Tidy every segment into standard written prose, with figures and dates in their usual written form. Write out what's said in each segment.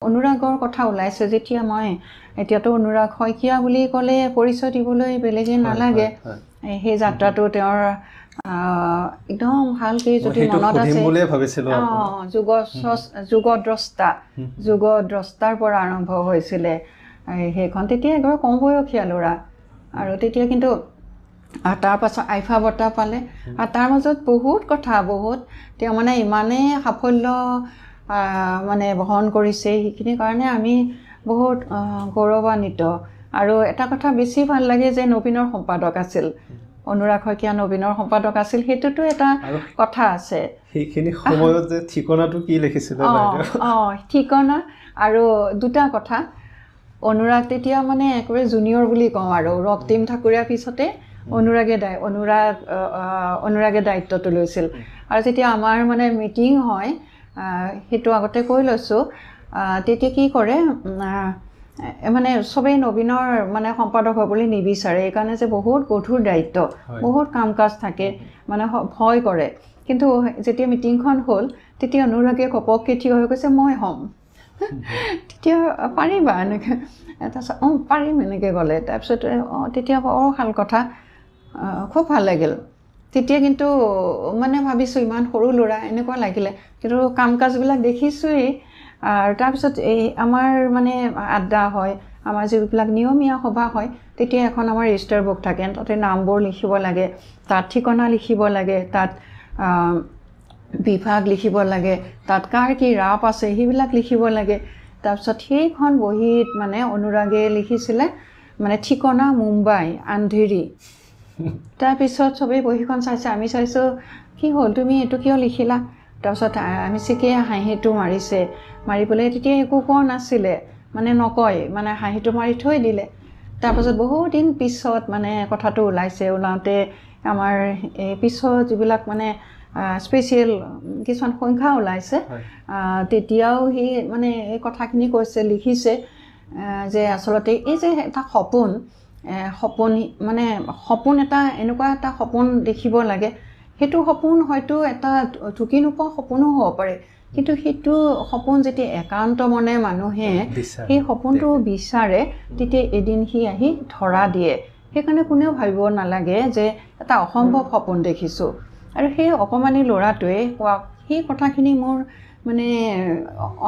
অনুৰাগৰ কথা ওলাইছে যেতিয়া মই এতিয়াতো অনুৰাগ শইকীয়া বুলি ক'লে পৰিচয় দিবলৈ বেলেগে নালাগে সেই যাত্ৰাটো তেওঁৰ একদম ভালকৈ যদি মনত আছে যুগদ্ৰষ্টাৰ পৰা আৰম্ভ হৈছিলে সেইখন তেতিয়া একেবাৰে কম বয়সীয়া ল'ৰা আৰু তেতিয়া কিন্তু তাৰ পাছত আইফা বঁটা পালে আৰু তাৰ মাজত বহুত কথা তেওঁ মানে ইমানেই সাফল্য মানে বহন কৰিছে সেইখিনি কাৰণে আমি বহুত গৌৰৱান্বিত আৰু এটা কথা বেছি ভাল লাগে যে নবীনৰ সম্পাদক আছিল অনুৰাগ শইকীয়া নবীনৰ সম্পাদক আছিল সেইটোতো এটা কথা আছে সেইখিনি সময়ত যে ঠিকনাটো কি লিখিছিলে ঠিকনা আৰু দুটা কথা অনুৰাগ তেতিয়া মানে একেবাৰে জুনিয়ৰ বুলি কওঁ আৰু ৰক্তিম ঠাকুৰীয়াৰ পিছতে অনুৰাগে দায়িত্বটো লৈছিল আৰু যেতিয়া আমাৰ মানে মিটিং হয় সেইটো আগতে কৈ লৈছোঁ তেতিয়া কি কৰে মানে চবেই নবীনৰ মানে সম্পাদক হ'বলৈ নিবিচাৰে এইকাৰণে যে বহুত গধুৰ দায়িত্ব বহুত কাম কাজ থাকে মানে ভয় কৰে কিন্তু যেতিয়া মিটিংখন হ'ল তেতিয়া অনুৰাগে ঘপককৈ থিয় হৈ কৈছে মই হ'ম তেতিয়া পাৰিবা এনেকৈ তাৰপিছত পাৰিম এনেকৈ ক'লে তাৰপিছত তেতিয়া বৰ ভাল কথা খুব ভাল লাগিল তেতিয়া কিন্তু মানে ভাবিছোঁ ইমান সৰু ল'ৰা এনেকুৱা লাগিলে কিন্তু কাম কাজবিলাক দেখিছোঁৱেই আৰু তাৰপিছত এই আমাৰ মানে আড্ডা হয় আমাৰ যিবিলাক নিয়মীয়া সভা হয় তেতিয়া এখন আমাৰ ৰেজিষ্টাৰ বুক থাকে তাতে নামবোৰ লিখিব লাগে তাত ঠিকনা লিখিব লাগে তাত বিভাগ লিখিব লাগে তাত কাৰ কি ৰাপ আছে সেইবিলাক লিখিব লাগে তাৰপিছত সেইখন বহীত মানে অনুৰাগে লিখিছিলে মানে ঠিকনা মুম্বাই আন্ধেৰি তাৰপিছত চবেই বহীখন চাইছে আমি চাইছোঁ কি হ'ল তুমি এইটো কিয় লিখিলা তাৰপিছত আমি চিকে হাঁহিটো মাৰিছে মাৰি পেলাই তেতিয়া একো কোৱা নাছিলে মানে নকয় মানে হাঁহিটো মাৰি থৈ দিলে তাৰপাছত বহুত দিন পিছত মানে কথাটো ওলাওঁতে আমাৰ এই পিছত যিবিলাক মানে স্পেচিয়েল কিছুমান সংখ্যা ওলাইছে তেতিয়াও সি মানে এই কথাখিনি কৈছে লিখিছে যে আচলতে এই যে এটা সপোন মানে সপোন এটা এনেকুৱা এটা সপোন দেখিব লাগে সেইটো সপোন হয়তো এটা ঢুকি নোপোৱা সপোনো হ'ব পাৰে কিন্তু সেইটো সপোন যেতিয়া একান্ত মনে মানুহে সেই সপোনটো বিচাৰে তেতিয়া এদিন সি আহি ধৰা দিয়ে সেইকাৰণে কোনেও ভাবিব নালাগে যে এটা অসম্ভৱ সপোন দেখিছোঁ আৰু সেই অকণমানি ল'ৰাটোৱে কোৱা সেই কথাখিনি মোৰ মানে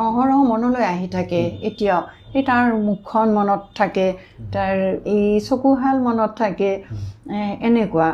অহৰহ মনলৈ আহি থাকে এতিয়াও এই তাৰ মুখখন মনত থাকে তাৰ এই চকুহাল মনত থাকে এনেকুৱা